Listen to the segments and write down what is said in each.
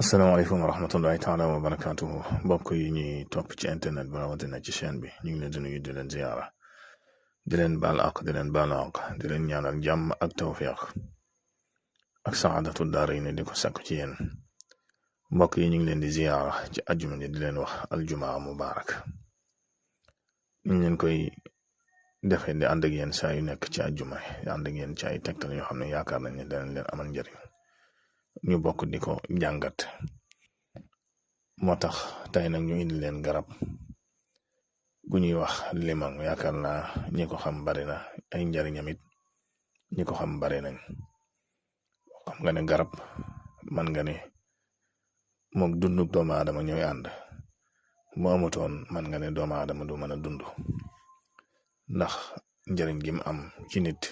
asalaamaaleykum wa rahmatullahi taala wa barakatuhu mbokk yi ñuy topp ci internet bi rawatina ci chaîne bi ñu ngi leen di nuyu di leen ziyaara di leen baal ak di leen baal ak di leen ñaanal jàmm ak tawfiq ak saadatu daarayni di ko sakku ci yéen mbokk yi ñu ngi leen di ziyaara ci ajjuma ji di leen wax aljumaa mubaarak ñu ngi leen koy defee di ànd ak yéen saa yu nekk ci ajjuma yi ànd ak yéen ci ay tegtal yoo xam ne yaakaar nañ ne danañ leen amal njëriñ ñu bokk di ko jàngat moo tax tey nag ñu indi leen garab gu ñuy wax limon yaakaar naa ñi ko xam bari na ay njariñam it ñi ko xam bari nañ xam nga ne garab man nga ne mook dunduk doomu aadama ñooy ànd mu amutoon man nga ne doomu aadama du mën a dund ndax njariñ gi mu am ci nit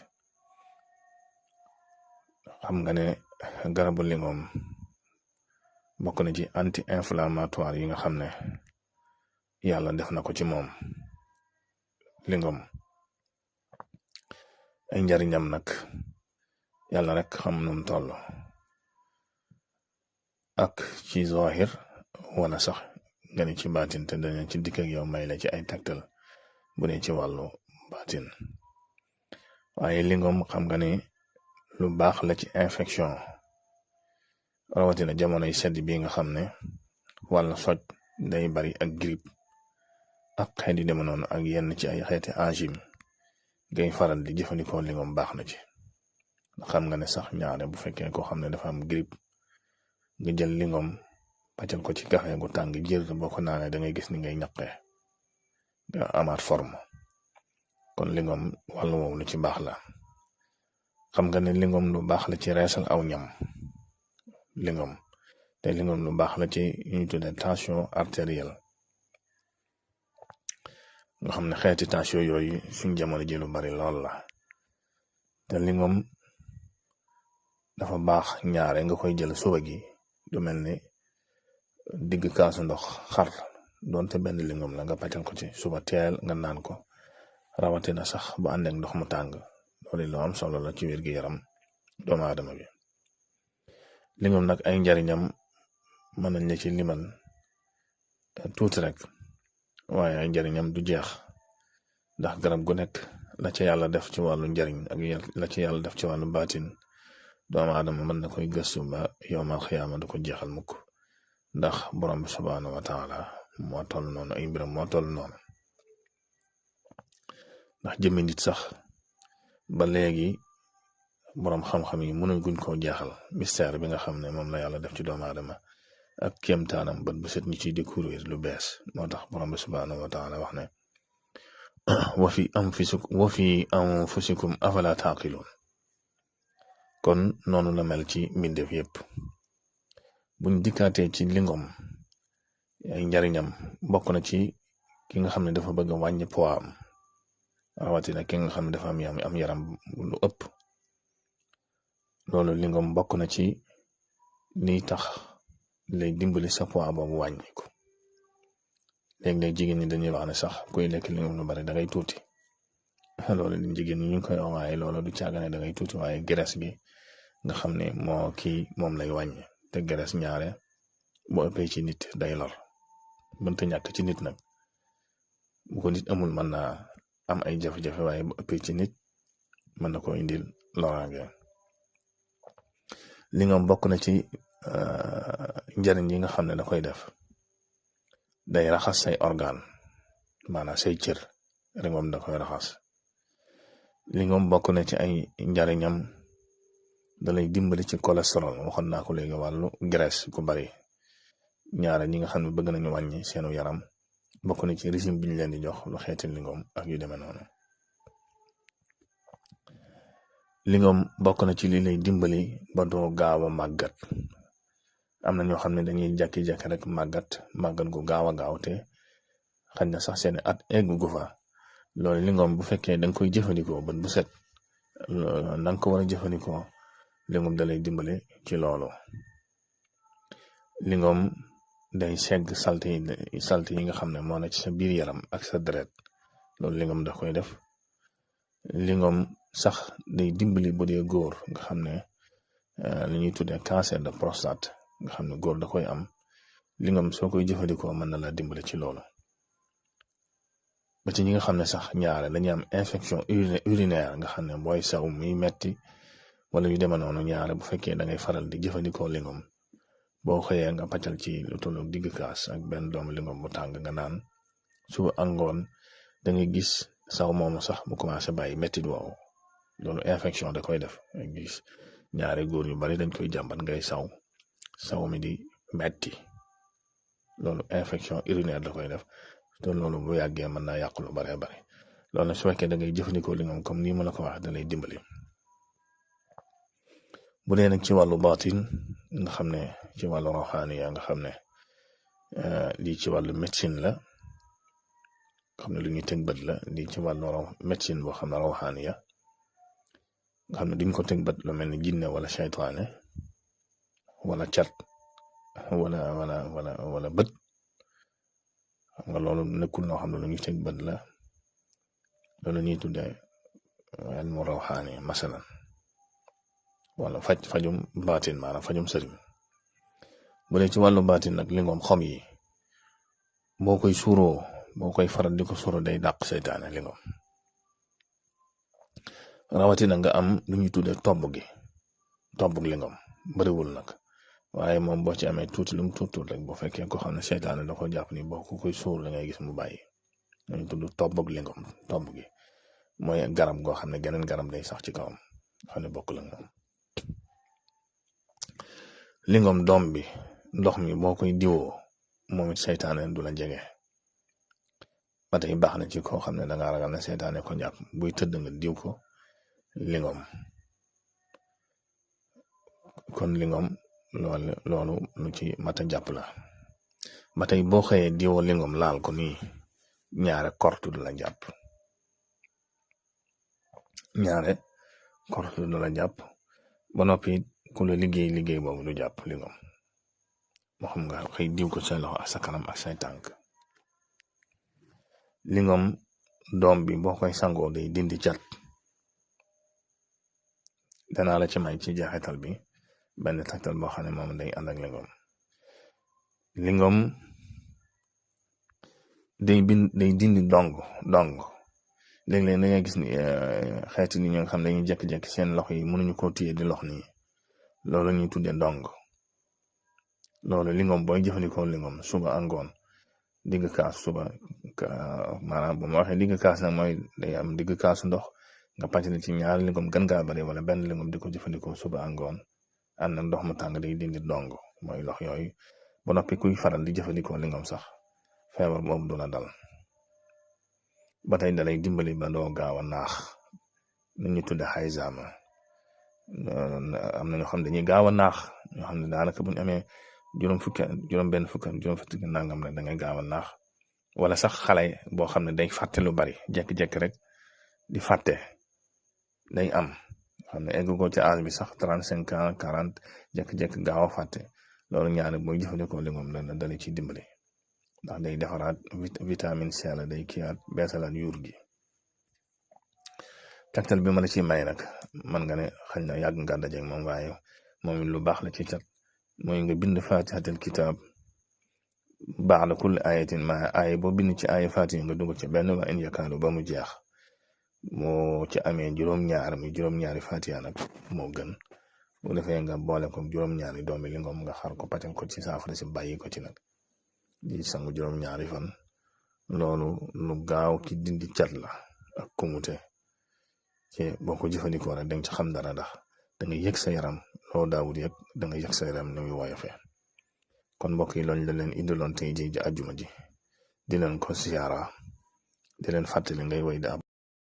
xam nga ne garabu lingom bokk na ci anti inflammatoire yi nga xam ne yàlla def na ko ci moom lingom ay njariñam nag yàlla rek xam num toll ak ci zahir wala sax nga ne ci baatin te dañu ci dikk ak yow may la ci ay taktal bu ne ci wàllu baatin waaye lingom xam nga ne lu baax la ci infection rawatina jamonoy sedd bi nga xam ne wàlla soj day bari ak grippe ak xeet yi deme noonu ak yenn ci ay xeeti angine ngay faral di jëfandikoo lingom baax na ci xam nga ne sax ñaare bu fekkee koo xam ne dafa am grippe nga jël lingom pàccal ko ci café gu tàng jër boo ko naanee da ngay gis ni ngay ñaqee nga amaat forme kon lingom wàllu woowu lu ci baax la xam nga ne lingom lu baax la ci reesal aw ñam lingom te lingom lu baax la ci ñuy tudde tension artérielle nga xam ne xeeti tension yooyu suñ jamono ji lu bari lool la te lingom dafa baax ñaare nga koy jël suba gi du mel ni digg kaasu ndox xar doonte benn lingom la nga pàccal ko ci suba teel nga naan ko rawatina sax bu ànd ak ndox mu tàng loolu lu am solo la ci wér gi yaram doomu aadama bi lingom nag ay njariñam mën nañ la ci limal tuuti rek waaye ay njariñam du jeex ndax garab gu nekk la ca yàlla def ci wàllu njariñ ak la ci yàlla def ci wàllu baatin doomu aadama mën na koy gëstu ba yowmal xiyaama du ko jeexal mukk ndax borom bi subhaanahu wa taala moo toll noonu ay mbiram moo toll noonu ndax jëmmi nit sax ba léegi boroom xam-xam yi mënuñ guñ koo jeexal mystère bi nga xam ne moom la yàlla def ci doomu aadama ak kéemtaanam bët bu set ñu ciy découvrir lu bees moo tax borom bi subhaanahu wa taala wax ne wa fi anfusikum afala taaqiluun kon noonu la mel ci mbindeef yépp buñ dikkaatee ci lingom ay njariñam bokk na ci ki nga xam ne dafa bëgg a wàññi poids am rawatina ki nga xam ne dafa am yaram lu ëpp loolu lingom bokk na ci liy tax lay dimbali sa poids boobu wàññiku léeg-léeg jigéen ñi dañuy wax ne sax kuy lekk lingom lu bari da ngay tuuti loolu li jigéen ñi ñu ngi koy wax waaye loolu du caagane da ngay tuuti waaye graisse gi nga xam ne moom lay wàññi te graisse ñaare boo ëppee ci nit day lor mënta ñàkk ci nit nag bu ko nit amul mën naa am ay jafe-jafe waaye bu ëppee ci nit mën na ko indil loraange lingom bokk na ci njariñ yi nga xam ne da koy def day raxas say organe maanaam say cër lingom da koy raxas lingom bokk na ci ay njariñam da lay dimbali ci cholestérol waxoon naa ko léegi wàllu graisse ku bari ñaare ñi nga xam ne bëgg nañu wàññi seenu yaram bokk na ci régime bi ñu leen di jox lu xeeti lingom ak yu demee noonu lingom bokk na ci li lay dimbali ba doo gaaw a màggat am na ñoo xam ne dañuy jàkki-jàkki rek màggat gu gaaw a gaaw te xañ na sax seeni at egg gu fa loolu lingom bu fekkee da nga koy jëfandikoo bët bu set na nga ko war a jëfandikoo lingom da lay dimbali ci loolu lingom day segg salte yi nga xam ne moo na ci sa biir yaram ak sa deret loolu lingom da koy def lingom sax day dimbali bu dee góor nga xam ne li ñuy tuddee cancer de prostate nga xam ne góor da koy am lingom soo koy jëfandikoo mën na la dimbale ci loolu. ba ci ñi nga xam ne sax ñaare dañuy am infection urinaire nga xam ne booy saw muy metti wala yu demee noonu ñaare bu fekkee da ngay faral di jëfandikoo lingom boo xëyee nga pàccal ci lu tolloog digg kaas ak benn doomu lingom bu tàng nga naan suba angoon da ngay gis saw moomu sax mu commencé bàyyi metti woowu. loolu infection da koy def gis ñaare góor yu bari dañ koy jàmbat ngay saw mi di metti loolu infection urinaire da koy def te loolu bu yàggee mën naa yàq lu baree bari. loolu nag su fekkee da ngay jëfandikoo lingom comme nii ma la ko wax da lay dimbali. bu dee nag ci wàllu baatin nga xam ne ci wàllu rawxaaniya nga xam ne lii ci wàllu médecine la xam ne lu ñuy teg bët la lii ci wàllu médecine boo xam ne rawxaaniya nga xam ne duñ ko teg bët lu mel ni jinne wala seytaane wala cat wala bët xam nga loolu nekkul noo xam ne lu ñuy teg bët la loolu ñuy tuddee ilmu rawxaani masalan wala fajum baatin maanaam fajum sëriñ. bu dee ci wàllu baatin nag lingom xom yi boo koy suuroo boo koy faral di ko suuroo day dàq seytaane lingom rawatina nga am lu ñuy tuddee tobb lingom bariwul nag waaye moom boo ci amee tuuti lu mu tuut rek bu fekkee ko xam ne seytaane da ko jàpp ni boo ko koy suur da ngay gis mu bàyyi. dañu tudd tobb lingom tobb gi mooy garab goo xam ne geneen garab day sax ci kawam xam ne bokk la moom. lingom doom bi ndox mi boo koy diwoo moom it seytaane du la jege. ba tey baax na ci koo xam ne danga ragal ne seytaane ko jàpp buy tëdd nga diw ko lingom. kon lingom loolu lu ci mata jàpp la. ba tey boo xëyee diwoo lingom laal ko nii ñaare kortu du la jàpp ba noppi ku la liggéey boobu du jàpp lingom moo xam nga xëy diw ko sa loxo ak sa kanam ak say tànk. lingom doom bi boo koy sangoo day dindi cat. danaa la ci may ci jeexital bi benn tegtal boo xam ne moom day ànd ak lingom day dindi dong léeg-léeg da ngay gis ni xeeti ni ñoo nga xam ne dañuy jekki-jekki seen loxo yi mënuñu koo téye di lox nii loolu ñuy tuddee dong. loolu lingom booy jëfandikoo lingom suba angoon digg kaas suba maanaam bu ma waxee digg kaas nag mooy day am digg kaasu ndox nga pàccali ci ñaari lingom gën gaa bari wala benn lingom di ko jëfandikoo suba angoon ànd ak ndox mu tàng day dindi dong mooy lox yooyu. ba noppi kuy faral di jëfandikoo lingom sax feebar boobu du la dal. ba tey dalay dimbali ba doo gaaw a naax nu ñu tudde xayzaama. am na ñoo xam ne dañuy gaaw a naax ñoo xam ne daanaka buñ amee juróom benn fukk nangam rek da ngay gaaw a naax wala sax xale boo xam ne day fàtte lu bari jekki-jekki rek di fàtte day am xam ne egg ko ci âge bi sax 35 ans 40 jekki-jekki gaaw a fàtte loolu ñaare booy jëfandikoo lingom la dali ci dimbali ndax day defaraat vitamine C la day kiyaat beesalaat yuur gi. tegtal bi ma la ci may nag man nga ne xëy na yàgg nga dajeeg moom waaye moom lu baax la ci cat mooy nga bind fatihatul kitab ba'da kulli ayatin ma aaya boo bind ci aaya fatiha nga dugg ci benn wa in yakaadu ba mu jeex moo ci amee juróom-ñaari fatiha nag moo gën bu defee nga boole ko juróom-ñaari doomi lingom nga xar ko patel ko ci saafara si bàyyi ko ci nag di sangu juróom-ñaari fan loolu lu gaaw ci dindi cat la ak kumute ci boo ko jëfandikoo rek danga ci xam dara ndax da nga yëg sa yaram loo daawul yëg da nga yëg sa yaram ni muy woyofee. kon mbokk yi loolu la leen indiloon tey ji àjjuma ji di leen ko siyaara di leen fàttali ngay woy di ab